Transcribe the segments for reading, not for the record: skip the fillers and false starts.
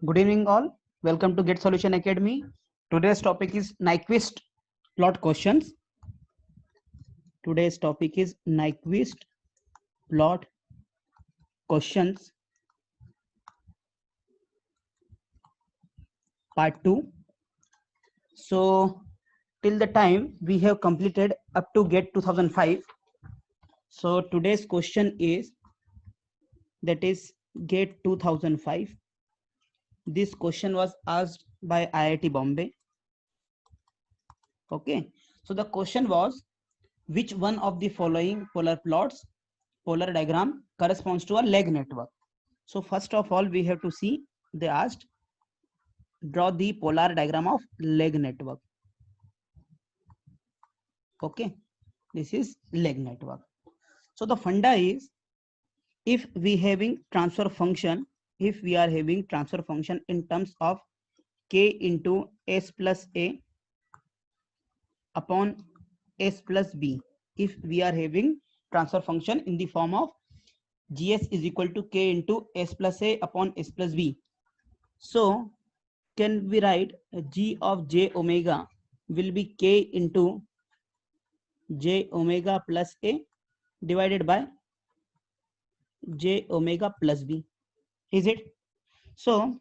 Good evening, all. Welcome to Get Solution Academy. Today's topic is Nyquist plot questions. Today's topic is Nyquist plot questions, part 2. So, till the time we have completed up to Get 2005. So, today's question is that is Get 2005. This question was asked by IIT Bombay. Okay. So, the question was, which one of the following polar diagram corresponds to a leg network? So first of all, we have to see, they asked, draw the polar diagram of leg network. Okay, this is leg network. So the funda is, if we are having transfer function in terms of k into s plus a upon s plus b, if we are having transfer function in the form of gs is equal to k into s plus a upon s plus b, so can we write g of j omega will be k into j omega plus a divided by j omega plus b, is it? So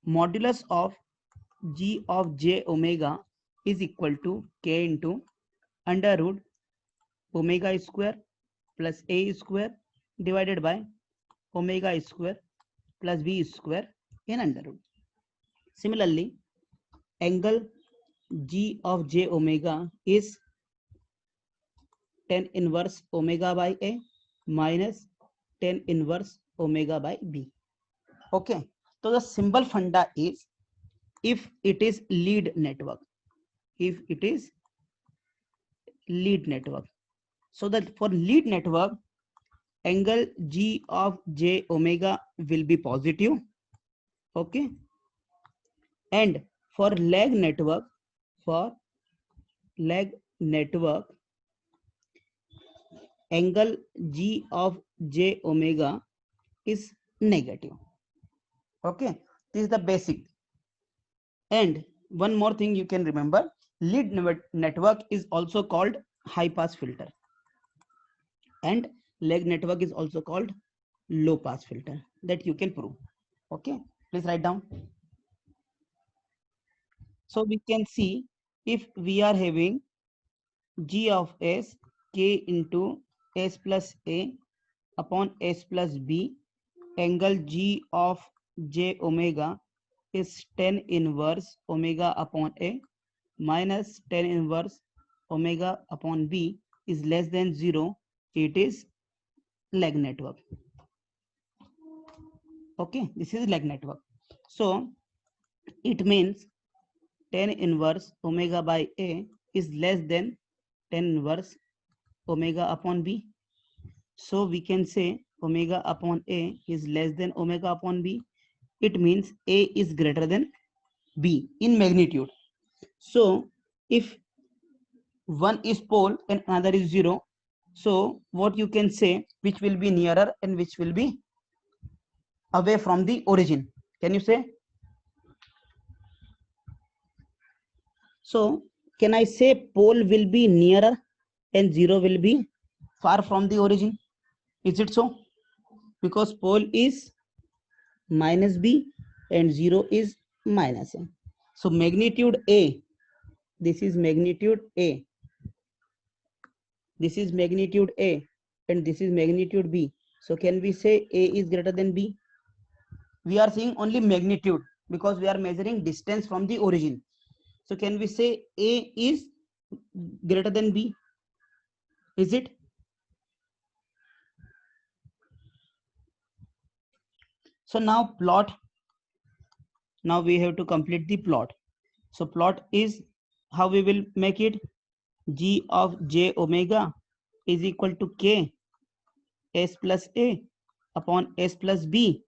modulus of g of j omega is equal to k into under root omega square plus a square divided by omega square plus b square in under root. Similarly, angle g of j omega is tan inverse omega by a minus tan inverse omega by b. Okay, so the symbol funda is, if it is lead network, so that for lead network, angle g of j omega will be positive. Okay, and for lag network, angle g of j omega is negative. Okay, this is the basic. And one more thing you can remember, lead network is also called high pass filter, and lag network is also called low pass filter, that you can prove. Okay, please write down. So we can see, if we are having g of s k into s plus a upon s plus b, angle g of j omega is tan inverse omega upon a minus tan inverse omega upon b is less than 0, it is lag network. Okay, this is lag network. So it means tan inverse omega by a is less than tan inverse omega upon b. So we can say omega upon a is less than omega upon b. It means a is greater than b in magnitude. So if one is pole and another is 0, so what you can say, which will be nearer and which will be away from the origin? Can you say? So can I say pole will be nearer and 0 will be far from the origin? Is it so? Because pole is minus b and 0 is minus a. So magnitude a, this is magnitude a, this is magnitude a, and this is magnitude b. So can we say a is greater than b? We are seeing only magnitude because we are measuring distance from the origin. So can we say a is greater than b? Is it? So now plot. Now we have to complete the plot. So plot is, how we will make it? G of j omega is equal to k s plus a upon s plus b,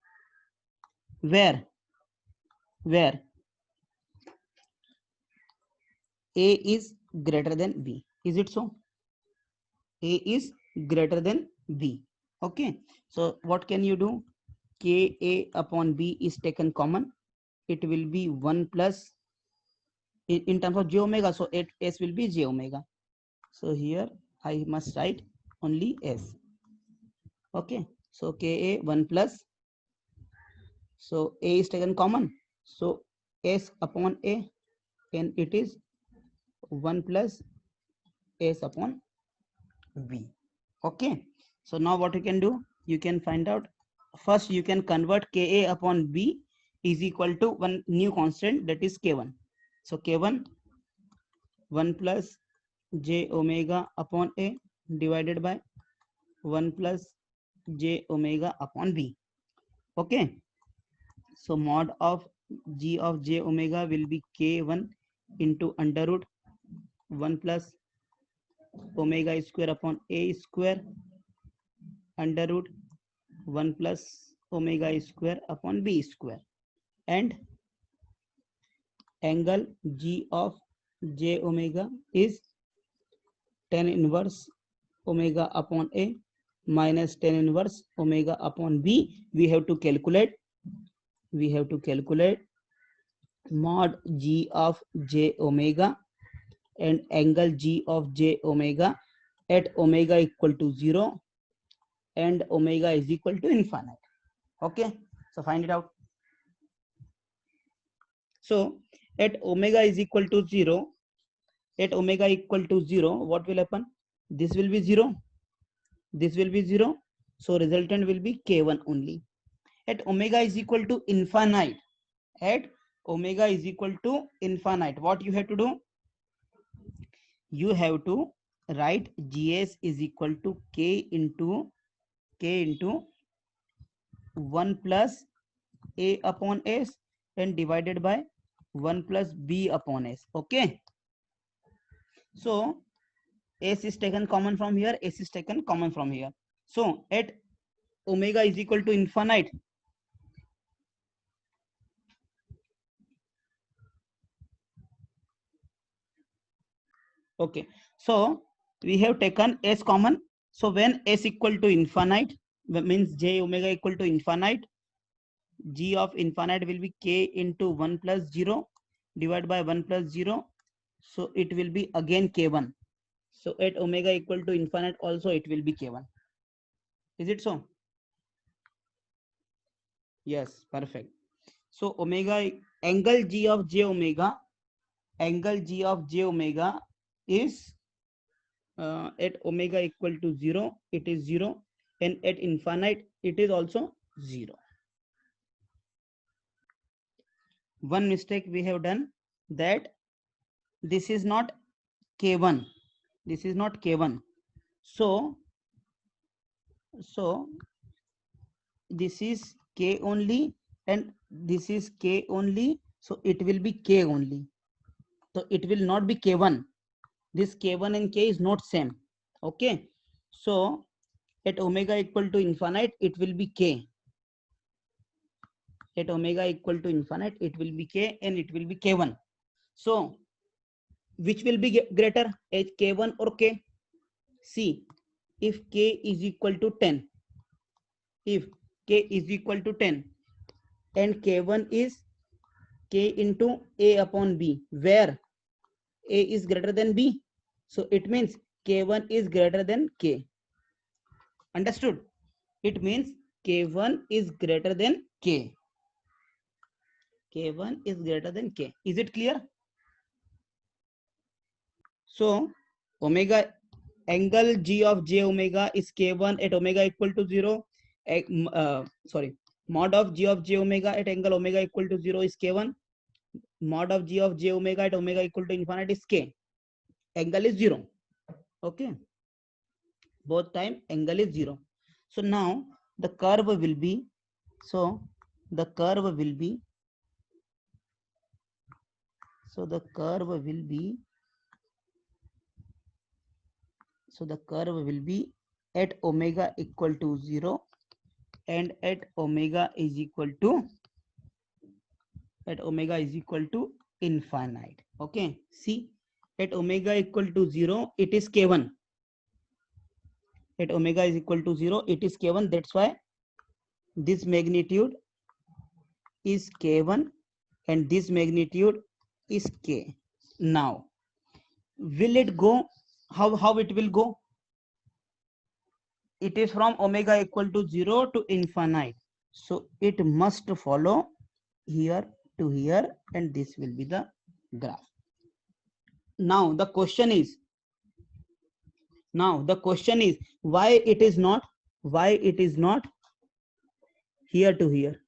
where a is greater than b. Is it so? A is greater than b. Okay, so what can you do? Ka upon b is taken common, it will be 1 plus in terms of j omega, so s will be j omega. So here I must write only s. Okay, so ka 1 plus, so a is taken common, so s upon a, and it is 1 plus s upon b. Okay, so now what you can do, you can find out, first you can convert ka upon b is equal to one new constant, that is k1. So k1 1 plus j omega upon a divided by 1 plus j omega upon b. Okay, so mod of g of j omega will be k1 into under root 1 plus omega square upon a square under root 1 plus omega square upon b square, and angle g of j omega is tan inverse omega upon a minus tan inverse omega upon b. We have to calculate mod g of j omega and angle g of j omega at omega equal to 0 and omega is equal to infinite. Okay, so find it out. So at omega is equal to 0, what will happen? This will be 0, this will be 0, so resultant will be k1 only. At omega is equal to infinite, what you have to do? You have to write gs is equal to k into 1 plus a upon s and divided by 1 plus b upon s. Okay, so s is taken common from here, s is taken common from here. So at omega is equal to infinite, okay, so we have taken s common. So when s equal to infinite, means j omega equal to infinite, g of infinite will be k into 1 plus 0 divided by 1 plus 0, so it will be again k1. So at omega equal to infinite also it will be k1. Is it so? Yes, perfect. So omega, angle g of j omega is at omega equal to 0, it is 0, and at infinite it is also 0. One mistake we have done, that this is not k1, so this is k only and this is k only, so it will be k only, so it will not be k1. This k1 and k is not same. Okay, so at omega equal to infinite it will be k, at omega equal to infinite it will be k and it will be k1. So which will be greater, k1 or k? See, if k is equal to 10, and k1 is k into a upon b, where a is greater than b, so it means k1 is greater than k. Understood? It means k1 is greater than k. K1 is greater than k. Is it clear? So omega, angle g of j omega is k1 at omega equal to 0. Mod of g of j omega at angle omega equal to 0 is k1. Mod of g of j omega at omega equal to infinite is k. Angle is 0. Okay, both time angle is 0. So now the curve will be, the curve will be at omega equal to 0 and at omega is equal to infinite. Okay, see, at omega equal to 0 it is k1, at omega is equal to 0 it is k1, that's why this magnitude is k1, and this magnitude is k. Now will it go, how it will go? It is from omega equal to 0 to infinite, so it must follow here to here, and this will be the graph. Now the question is, why it is not here to here?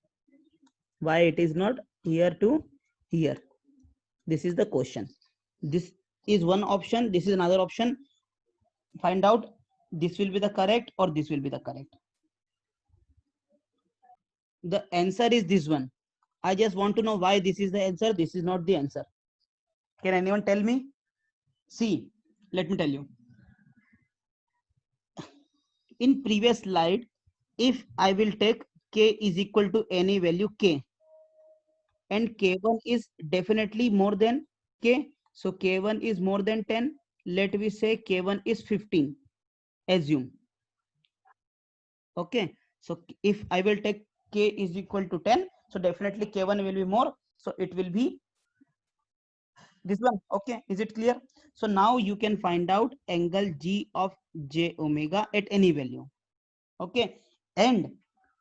Why it is not here to here? This is the question. This is one option, this is another option. Find out, this will be the correct or this will be the correct. The answer is this one. I just want to know why this is the answer, this is not the answer. Can anyone tell me? See, let me tell you. In previous slide, if I will take k is equal to any value k, and k1 is definitely more than k, so k1 is more than 10, let me say k1 is 15, assume. Okay, so if I will take k is equal to 10, so definitely k1 will be more, so it will be this one. Okay, is it clear? So now you can find out angle g of j omega at any value. Okay, and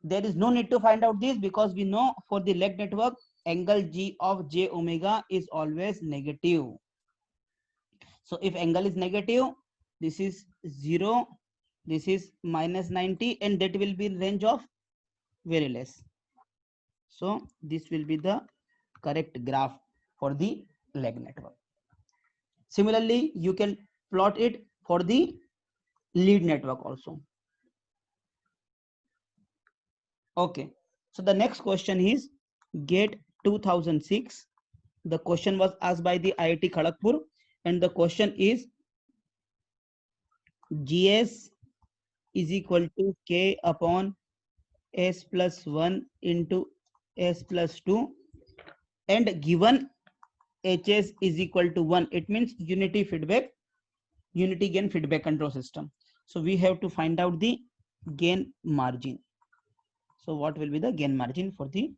there is no need to find out this, because we know for the leg network angle g of j omega is always negative. So if angle is negative, this is 0, this is minus 90, and that will be in range of very less. So this will be the correct graph for the leg network. Similarly, you can plot it for the lead network also. Okay, so the next question is GATE 2006. The question was asked by the IIT Kharagpur, and the question is GS is equal to K upon S plus 1 into S plus 2, and given HS is equal to 1. It means unity gain feedback control system. So we have to find out the gain margin. So what will be the gain margin for the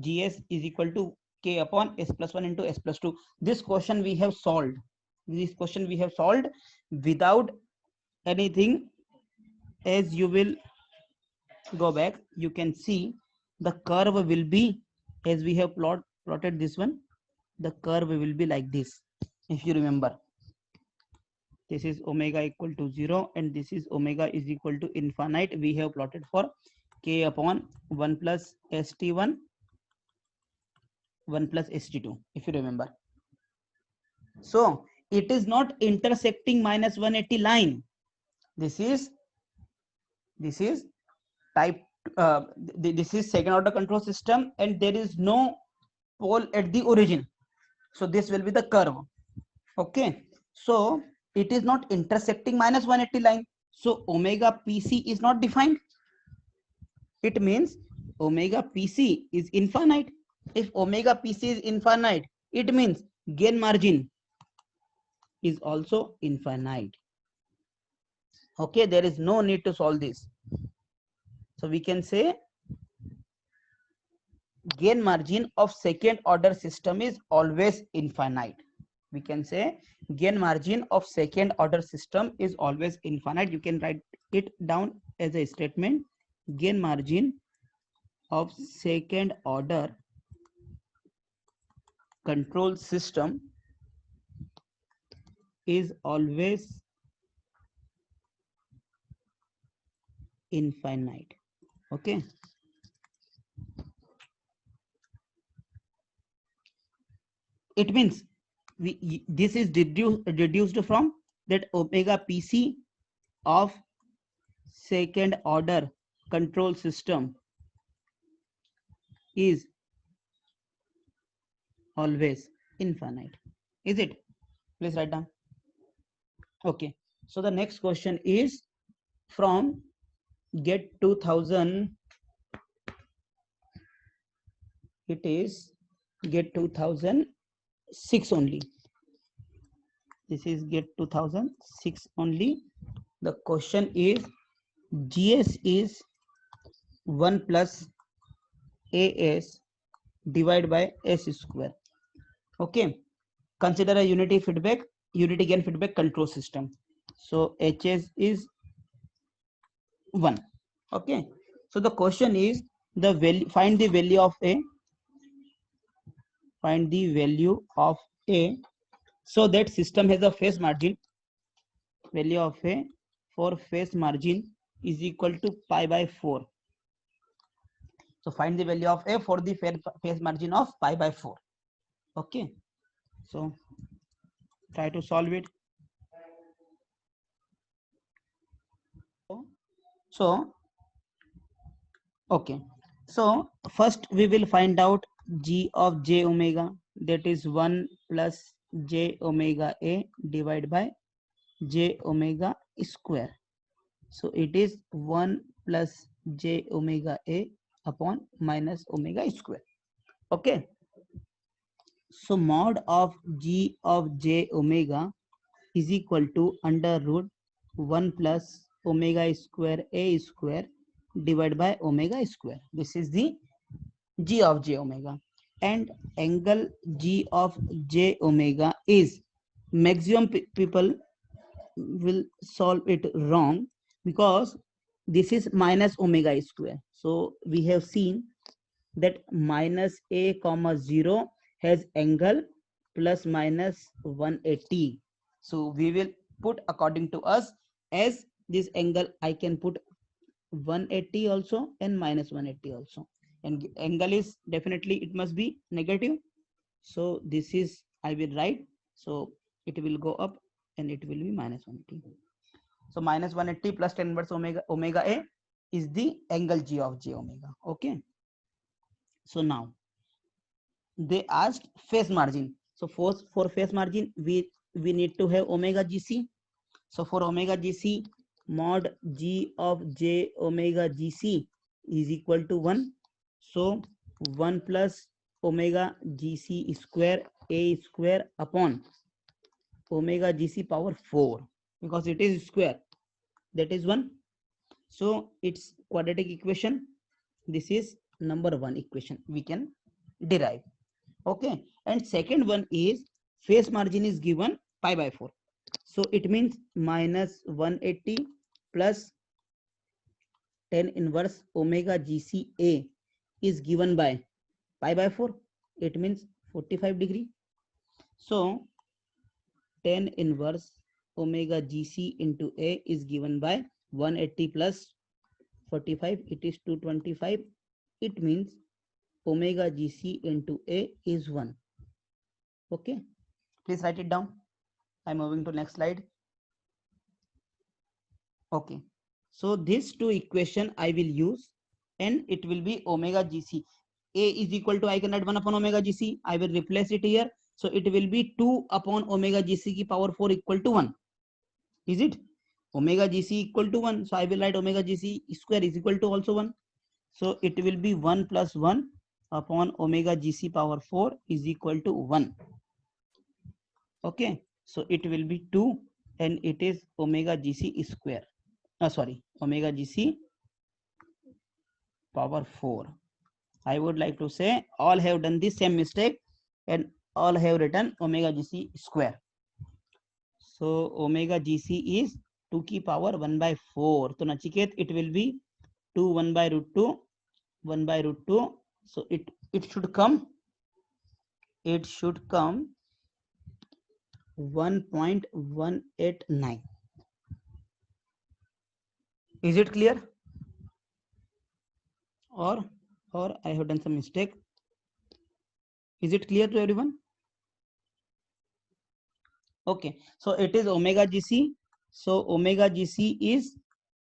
GS is equal to K upon S plus 1 into S plus 2. This question we have solved. Without anything. As you will go back, you can see the curve will be, as we have plotted this one, the curve will be like this. If you remember, this is omega equal to 0 and this is omega is equal to infinite. We have plotted for K upon 1 plus st1, 1 plus st2, if you remember. So it is not intersecting minus 180 line. This is type this is second order control system, and there is no pole at the origin, so this will be the curve. Okay, so it is not intersecting minus 180 line, so omega pc is not defined. It means omega pc is infinite. If omega pc is infinite, it means gain margin is also infinite. Okay, there is no need to solve this. So we can say gain margin of second order system is always infinite. We can say gain margin of second order system is always infinite. You can write it down as a statement. Gain margin of second order control system is always infinite. Okay. It means this is reduced from that omega pc of second order control system is always infinite. Is it? Please write down. Okay, so the next question is from GATE 2000. It is GATE 2006 only. This is GATE 2006 only. The question is GS is 1 plus AS divided by s square. Okay, consider a unity gain feedback control system. So hs is 1. Okay, so the question is the value, find the value of a, so that system has a phase margin, value of a for phase margin is equal to pi by 4. So find the value of a for the phase margin of pi by 4. Okay, so try to solve it. So okay, so first we will find out g of j omega, that is 1 plus j omega a divided by j omega square. So it is 1 plus j omega a upon minus omega square. Okay, so mod of g of j omega is equal to under root 1 plus omega square a square divided by omega square. This is the g of j omega, and angle g of j omega is, maximum people will solve it wrong because this is minus omega square. So we have seen that minus a comma 0 has angle plus minus 180. So we will put according to us, as this angle I can put 180 also and minus 180 also, and angle is definitely it must be negative. So this is I will write, so it will go up and it will be minus 180. So minus 180 plus tan inverse omega a is the angle g of j omega. Okay, so now they asked phase margin. So for phase margin we need to have omega gc. So for omega gc, mod g of j omega gc is equal to 1. So 1 plus omega gc square a square upon omega gc power 4, because it is square, that is 1. So it's quadratic equation. This is number 1 equation we can derive. Okay, and second one is phase margin is given pi by 4. So it means minus 180 plus tan inverse omega gca is given by pi by 4. It means 45 degree. So tan inverse omega gc into a is given by 180 plus 45, it is 225. It means omega gc into a is 1. Okay, please write it down. I'm moving to next slide. Okay, so these two equation I will use, and it will be omega gc. A is equal to, I can write 1 upon omega gc. I will replace it here. So it will be 2 upon omega gc ki power 4 equal to 1. Is it? Omega gc equal to 1. So I will write omega gc square is equal to also 1. So it will be 1 plus 1 upon omega gc power 4 is equal to 1. Okay, so it will be 2 and it is omega gc square. Omega gc power 4. I would like to say all have done the same mistake and all have written omega gc square. So omega gc is 2 की power 1 by 4. So Nachiket, it will be 2 1 by root 2 1 by root 2. So it should come 1.189. Is it clear? Or I have done some mistake? Is it clear to everyone? Okay, so it is omega gc. So omega gc is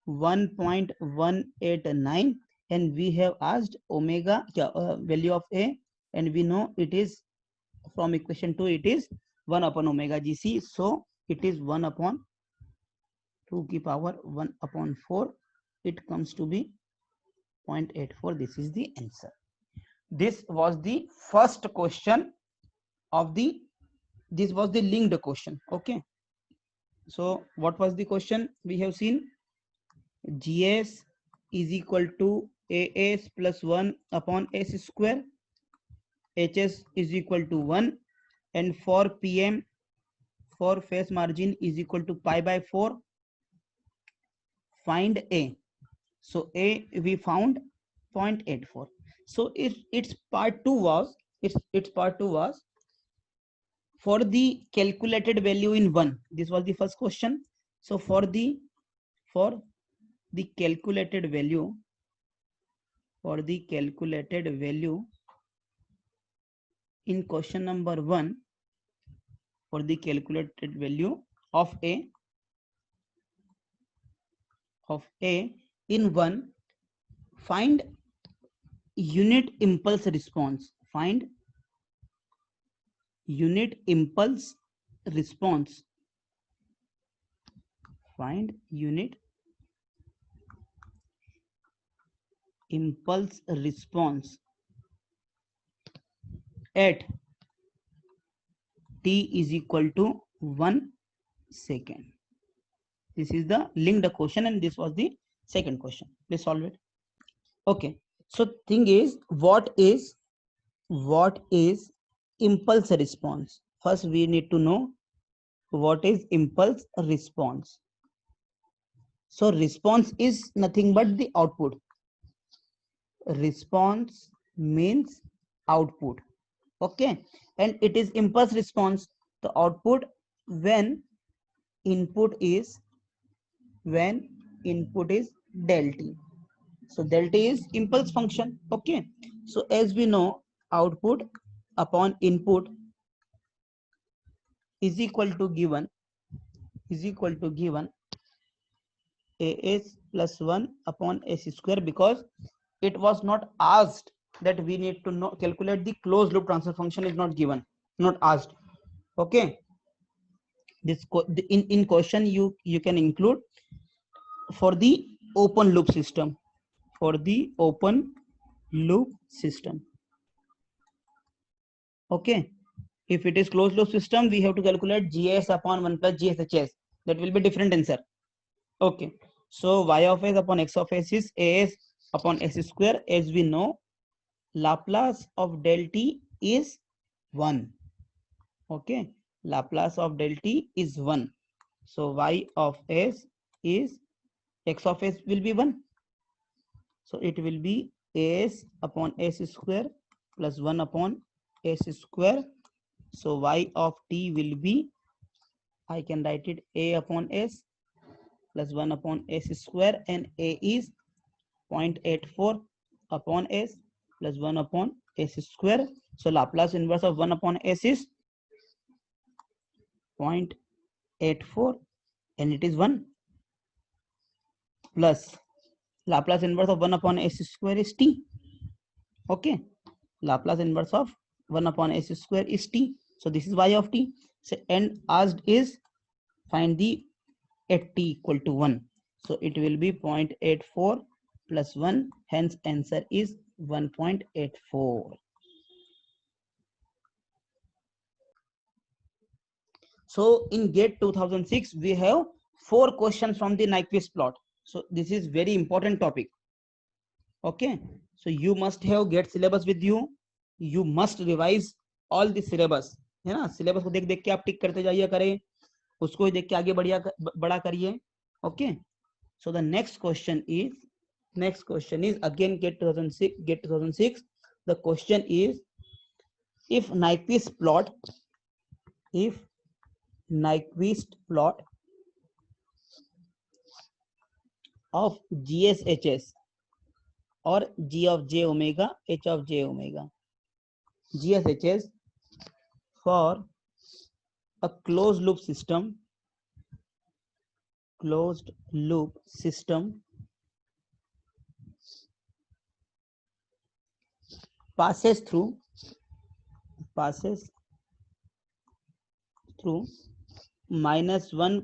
1.189, and we have asked omega value of a, and we know it is from equation 2, it is 1 upon omega gc. So it is 1 upon 2 की power 1 upon 4. It comes to be 0.84. This is the answer. This was the first question of the, this was the linked question. Okay, so what was the question we have seen? gs is equal to as plus 1 upon s square. HS is equal to 1, and for PM, for phase margin is equal to pi by 4. Find A. So A we found 0.84. So if its part 2 was, its part 2 was for the calculated value in 1. This was the first question. So for the calculated value, in question number 1, for the calculated value of A in 1, find unit impulse response. Find unit impulse response. Find unit impulse response at t is equal to 1 second. This is the linked question, and this was the second question. Please solve it. Okay, so thing is, what is impulse response? First we need to know what is impulse response. So response is nothing but the output. Response means output. Okay, and it is impulse response, the output when input is del t. So del t is impulse function. Okay, so as we know, output upon input is equal to given as plus 1 upon s square, because it was not asked that we need to know calculate the closed loop transfer function, is not given, not asked. Okay, this in question you can include for the open loop system. Okay, if it is closed loop system, we have to calculate gs upon 1 plus gshs. That will be different answer. Okay, so y of s upon x of s is as upon s square. As we know, Laplace of del t is 1. Okay, Laplace of del t is 1. So y of s is, x of s will be 1. So it will be as upon s square plus 1 upon s square. So y of t will be, I can write it a upon s plus 1 upon s square, and a is 0.84 upon s plus 1 upon s square. So Laplace inverse of 1 upon s is 0.84, and it is 1, plus Laplace inverse of 1 upon s square is t. Okay, Laplace inverse of 1 upon s square is t. So this is y of t. So, and asked is find the at t equal to 1. So it will be 0.84 plus 1. Hence answer is 1.84. So in GATE 2006, we have 4 questions from the Nyquist plot. So this is very important topic. Okay, so you must have GATE syllabus with you. You must revise all the syllabus. है ना, syllabus को देख देख के आप टिक करते जाइए करें, उसको देख के आगे बढ़ा करिए. Okay, so the next question is again GATE 2006. The question is, if Nyquist plot of GSHS or G of j omega, H of j omega, GSHS for a closed loop system passes through -1,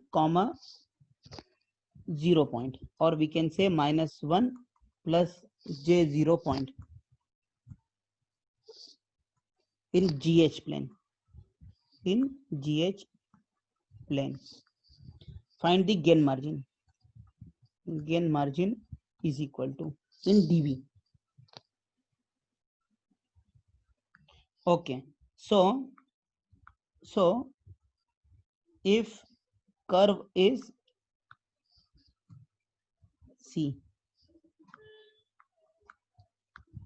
0 point, or we can say -1 plus j0 point in GH plane. Find the gain margin. Gain margin is equal to in dB. Okay, so if curve is C,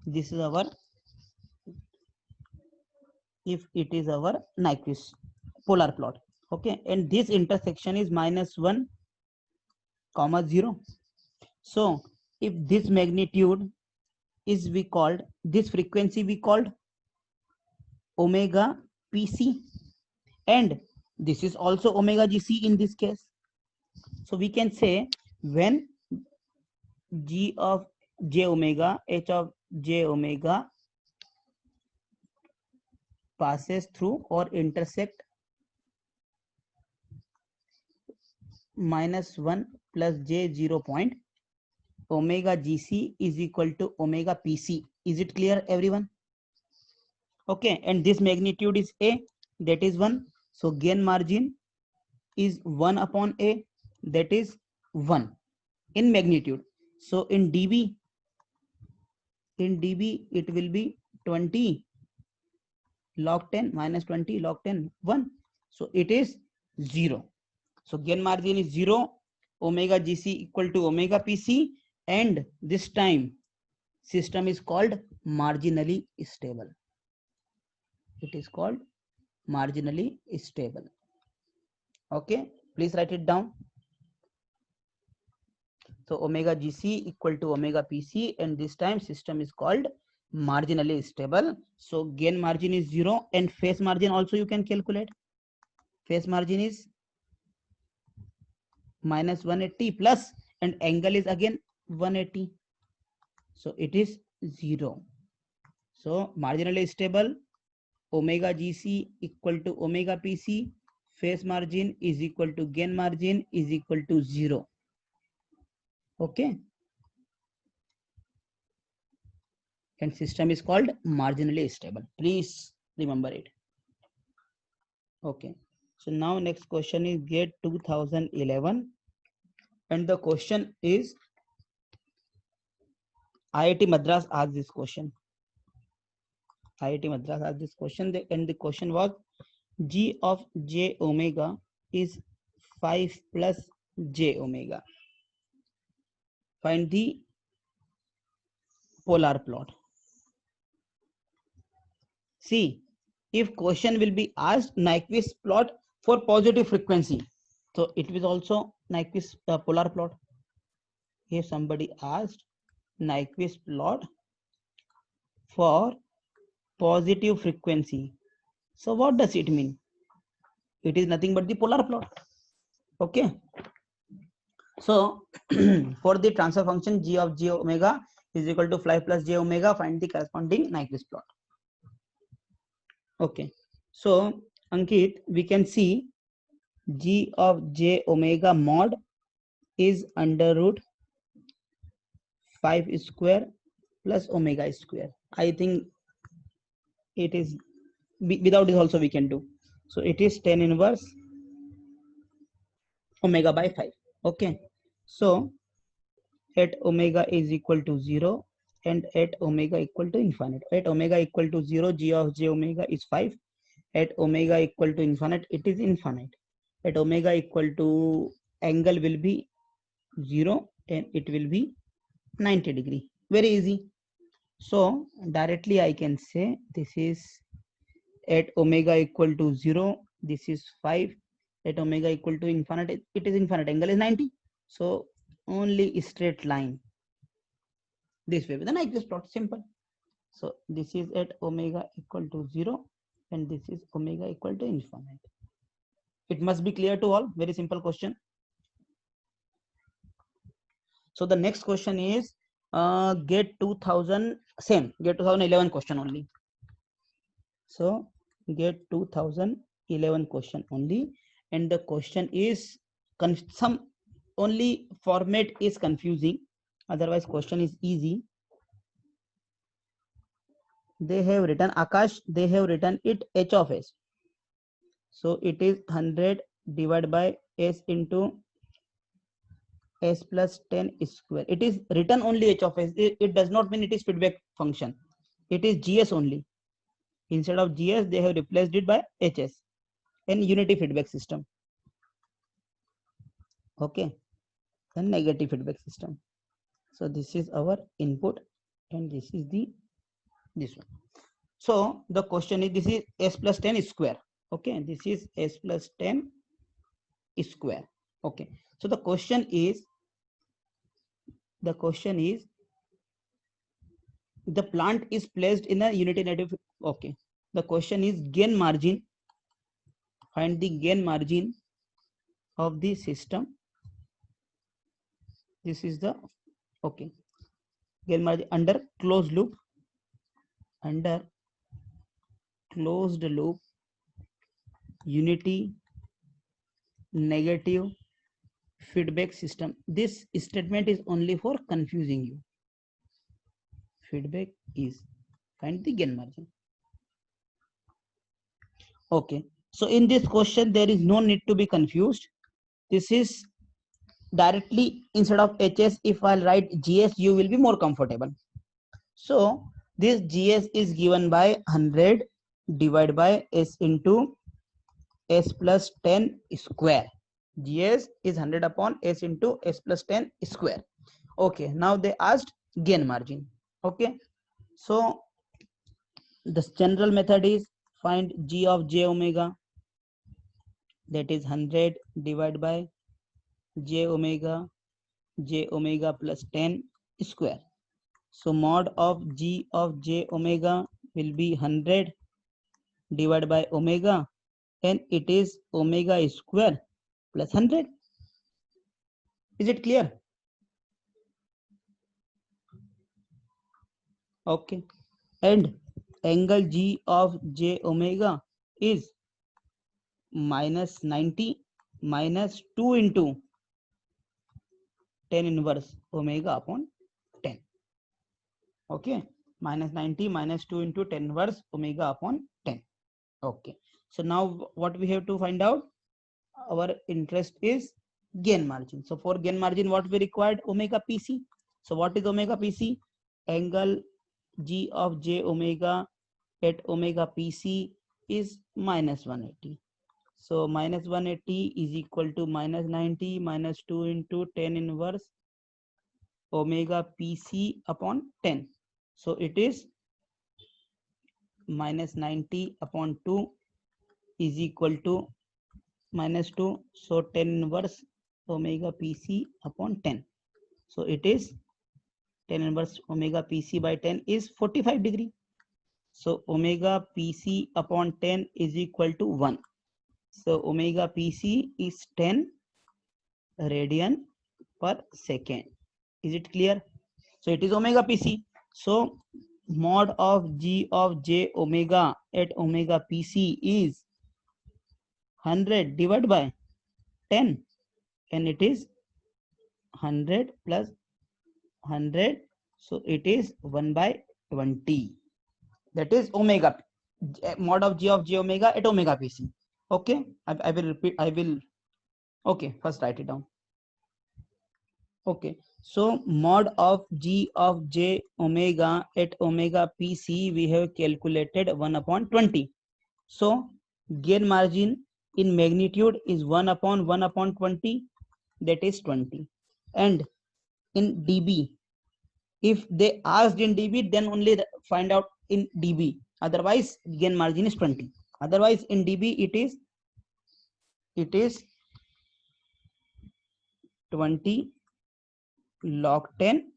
this is our, if it is our Nyquist polar plot, okay, and this intersection is -1, 0. So if this magnitude is, we called this frequency, we called omega PC, and this is also omega GC in this case. So we can say when G of j omega, H of j omega passes through or intersect -1 plus j 0 point, omega GC is equal to omega PC. Is it clear, everyone? Okay, and this magnitude is A, that is 1. So gain margin is 1 upon A, that is 1 in magnitude. So in dB, it will be 20 log 10 minus 20 log 10, 1. So it is 0. So gain margin is 0, omega GC equal to omega PC, and this time system is called marginally stable. It is called marginally stable. Okay, please write it down. So omega GC equal to omega PC, and this time system is called marginally stable. So gain margin is 0, and phase margin also you can calculate. Phase margin is -180 plus, and angle is again 180. So it is 0. So marginally stable, omega GC equal to omega PC, phase margin is equal to gain margin is equal to 0. Okay. And system is called marginally stable. Please remember it. Okay. So now next question is GATE 2011. And the question is, IIT Madras asked this question. IIT Madras asked this question, and the question was, G of j omega is 5 plus j omega. Find the polar plot. See, if question will be asked Nyquist plot for positive frequency, so it was also Nyquist polar plot. If somebody asked Nyquist plot for positive frequency, so what does it mean? It is nothing but the polar plot. Okay. So for the transfer function G of j omega is equal to 5 plus j omega, find the corresponding Nyquist plot. Okay. So Ankit, we can see G of j omega mod is under root 5 square plus omega square. I think it is, without this also we can do. So it is tan inverse omega by 5. Okay. So at omega is equal to 0 and at omega equal to infinite. At omega equal to 0, G of j omega is 5. At omega equal to infinite, it is infinite. At omega equal to, angle will be 0 and it will be 90 degree. Very easy. So directly I can say this is at omega equal to 0, this is 5. At omega equal to infinite, it is infinite, angle is 90. So only straight line this way with the Nyquist plot, simple. So this is at omega equal to 0 and this is omega equal to infinite. It must be clear to all. Very simple question. So the next question is GATE 2000, same GATE 2011 question only. So GATE 2011 question only, and the question is some only format is confusing, otherwise question is easy. They have written, Akash, they have written it h of s. So it is 100 divided by s into s plus 10 square. It is written only h of s. It does not mean it is feedback function. It is gs only. Instead of GS, they have replaced it by HS in unity feedback system. Okay, then negative feedback system. So this is our input, and this is this one. So the question is, this is S plus 10 square. Okay, this is S plus 10 square. Okay, so the question is the plant is placed in a unity negative. Okay, the question is gain margin. Find the gain margin of the system. This is the okay gain margin under closed loop. Under closed loop unity negative feedback system. This statement is only for confusing you. Feedback is find the gain margin. Okay, so in this question there is no need to be confused. This is directly instead of HS. If I'll write GS, you will be more comfortable. So this GS is given by 100 divided by S into S plus 10 square. GS is 100 upon S into S plus 10 square. Okay, now they asked gain margin. Okay, so the general method is find G of J omega, that is 100 divided by J omega plus 10 square. So mod of G of J omega will be 100 divided by omega, and it is omega square plus 100. Is it clear? Okay, and angle G of J omega is minus 90 minus 2 into 10 inverse omega upon 10. Okay, minus 90 minus 2 into 10 inverse omega upon 10. Okay, so now what we have to find out? Our interest is gain margin. So for gain margin, what we required? Omega PC. So what is omega PC? Angle G of J omega at omega PC is minus 180. So minus 180 is equal to minus 90 minus 2 into 10 inverse omega PC upon 10. So it is minus 90 upon 2 is equal to minus 2. So 10 inverse omega PC upon 10. So it is 10 inverse omega PC by 10 is 45 degree. So omega PC upon 10 is equal to 1. So omega PC is 10 radian per second. Is it clear? So it is omega PC. So mod of G of J omega at omega PC is 100 divided by 10, and it is 100 plus 100. So it is 1 by 20. That is omega, mod of G of J omega at omega PC. Okay, I will repeat. Okay, first write it down. Okay, so mod of G of J omega at omega PC we have calculated 1 upon 20. So gain margin in magnitude is 1 upon 20, that is 20. And in dB, if they asked in dB, then only find out in dB. Otherwise gain margin is 20. Otherwise in dB it is 20 log 10,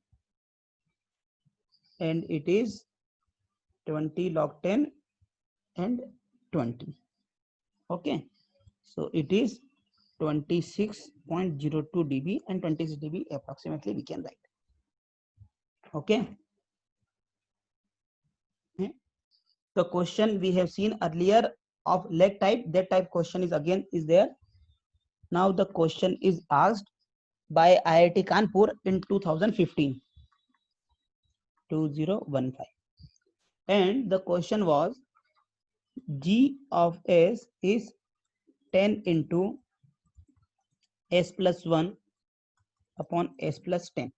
and it is 20 log 10 and 20. Okay, so it is 26.02 dB, and 26 dB approximately we can write. Okay, the question we have seen earlier of leg type, that type question is again is there. Now the question is asked by IIT Kanpur in 2015, and the question was G of S is 10 into S plus 1 upon S plus 10.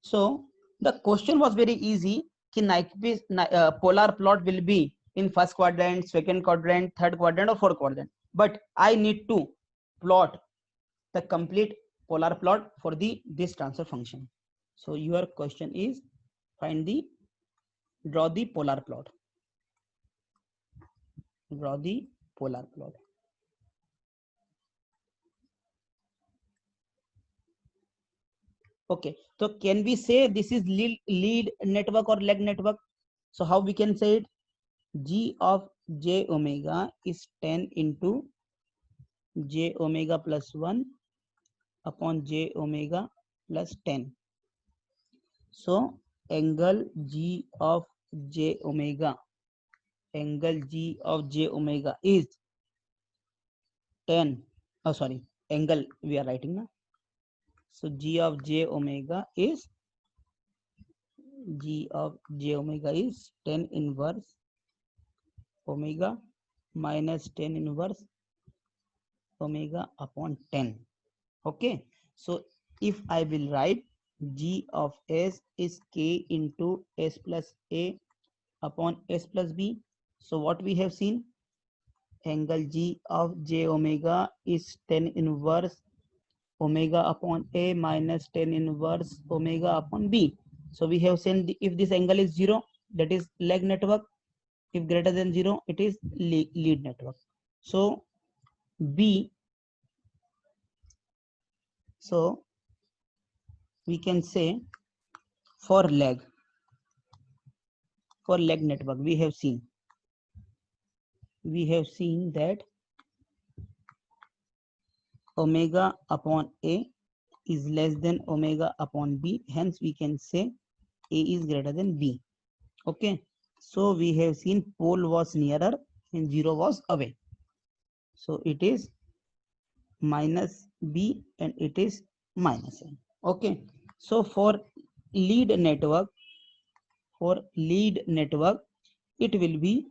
So the question was very easy. Polar plot will be in first quadrant, second quadrant, third quadrant, or fourth quadrant, but I need to plot the complete polar plot for this transfer function. So your question is draw the polar plot. Draw the polar plot. Okay, so can we say this is lead network or lag network? So how we can say it? G of j omega is 10 into j omega plus 1 upon j omega plus 10. So angle G of j omega, angle G of j omega is 10. Oh, sorry, angle we are writing now. So G of j omega is 10 inverse omega minus 10 inverse omega upon 10. Okay, so if I will write G of S is K into S plus A upon S plus B. So what we have seen, angle G of j omega is 10 inverse omega upon A minus 10 inverse omega upon B. So we have seen if this angle is 0, that is lag network. If greater than 0, it is lead network. So B, so we can say for lag network, we have seen that omega upon A is less than omega upon B. Hence we can say A is greater than B. Okay, so we have seen pole was nearer and 0 was away. So it is minus B and it is minus A. Okay, so for lead network, it will be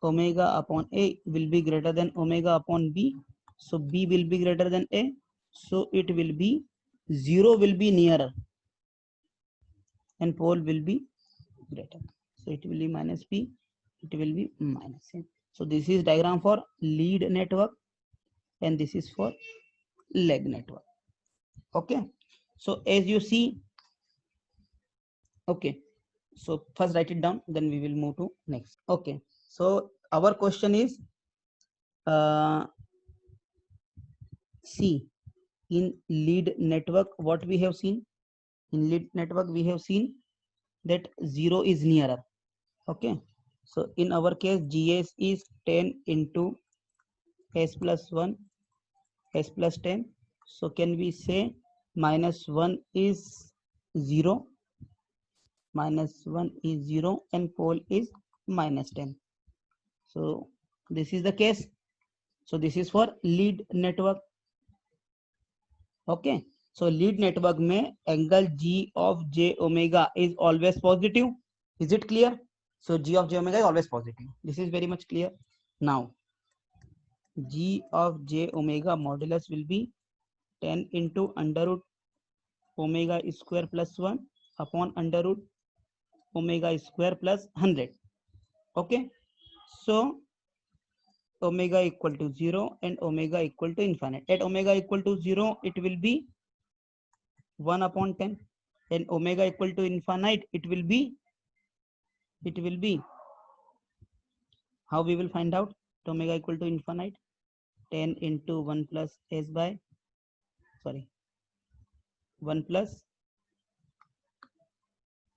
omega upon A will be greater than omega upon B. So B will be greater than A. So it will be 0 will be nearer and pole will be greater. So it will be minus B, it will be minus A. So this is diagram for lead network and this is for lag network. Okay, so as you see, okay, so first write it down, then we will move to next. Okay, so our question is see, in lead network, what we have seen? In lead network, we have seen that 0 is nearer. Okay, so in our case, GS is 10 into S plus 1, S plus 10. So can we say minus 1 is 0? Minus 1 is 0 and pole is minus 10. So this is the case. So this is for lead network. Okay, so lead network में angle G of j omega is always positive. Is it clear? So G of j omega is always positive. This is very much clear. Now G of j omega modulus will be 10 into under root omega square plus 1 upon under root omega square plus 100. Okay, so omega equal to 0 and omega equal to infinite. At omega equal to 0, it will be 1 upon 10, and omega equal to infinite, it will be how we will find out omega equal to infinite? 10 into 1 plus s by 1 plus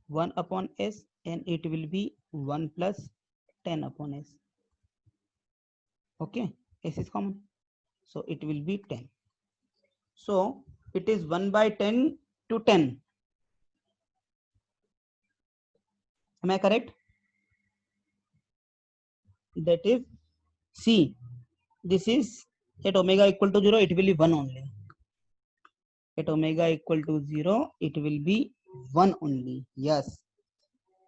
1 upon s, and it will be 1 plus 10 upon s. Okay, s is common, so it will be 10. So it is 1 by 10 to 10. Am I correct? That is, see, this is at omega equal to 0, it will be 1 only. At omega equal to 0, it will be 1 only. Yes,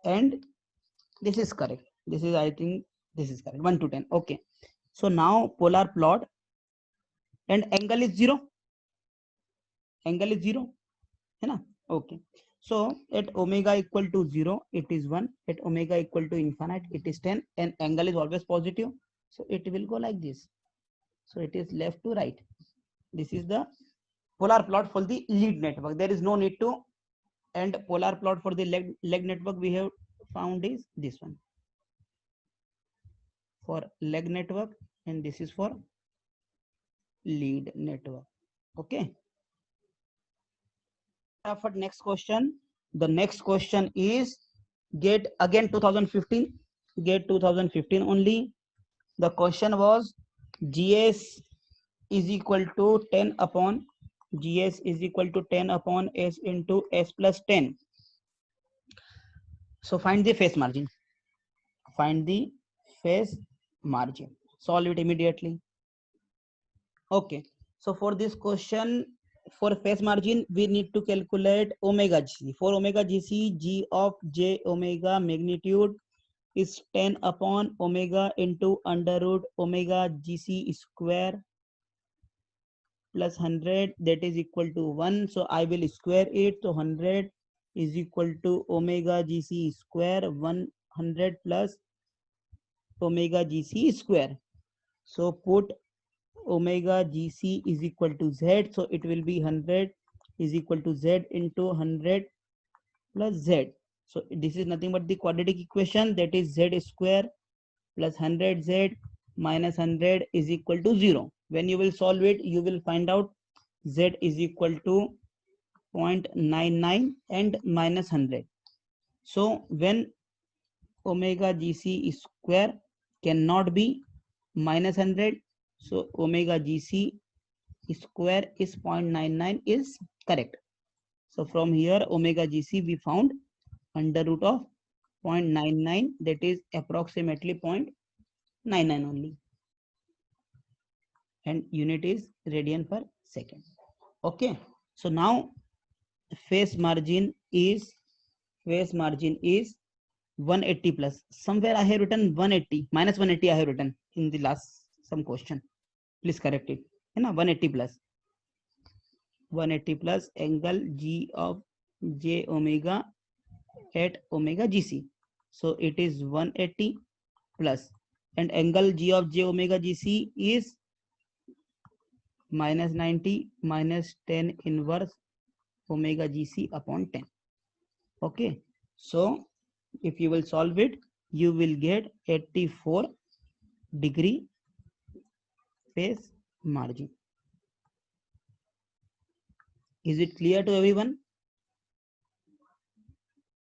and this is correct. This is, I think, this is correct. 1 to 10. Okay, so now polar plot, and angle is 0. Angle is 0, है ना? Okay, So at omega equal to 0, it is 1. At omega equal to infinite, it is 10. And angle is always positive. So it will go like this. So it is left to right. This is the polar plot for the lead network. There is no need to, and polar plot for the leg network we have found is this one. For leg network, and this is for lead network. Okay. For next question, the next question is get again 2015, get 2015 only. The question was GS is equal to 10 upon GS is equal to 10 upon S into S plus 10. So find the phase margin. Find the phase margin. Solve it immediately. Okay. So for this question, for phase margin, we need to calculate omega G. For omega GC, G of J omega magnitude is 10 upon omega into under root omega GC square plus 100, that is equal to 1. So I will square it. So 100 is equal to omega GC square 100 plus omega GC square. So put omega GC is equal to Z. So it will be 100 is equal to Z into 100 plus Z. So this is nothing but the quadratic equation, that is Z square plus 100Z minus 100 is equal to 0. When you will solve it, you will find out Z is equal to 0.99 and minus 100. So when omega GC square cannot be minus 100, so omega GC square is 0.99 is correct. So from here omega GC we found under root of 0.99, that is approximately 0.99 only, and unit is radian per second. Okay, so now phase margin is 180 plus. Somewhere I have written 180 minus 180 I have written in the last some question. Please correct it. 180 plus. 180 plus angle G of J omega at omega GC. So it is 180 plus, and angle G of J omega GC is minus 90 minus 10 inverse omega GC upon 10. Okay, so if you will solve it, you will get 84 degree phase margin. Is it clear to everyone?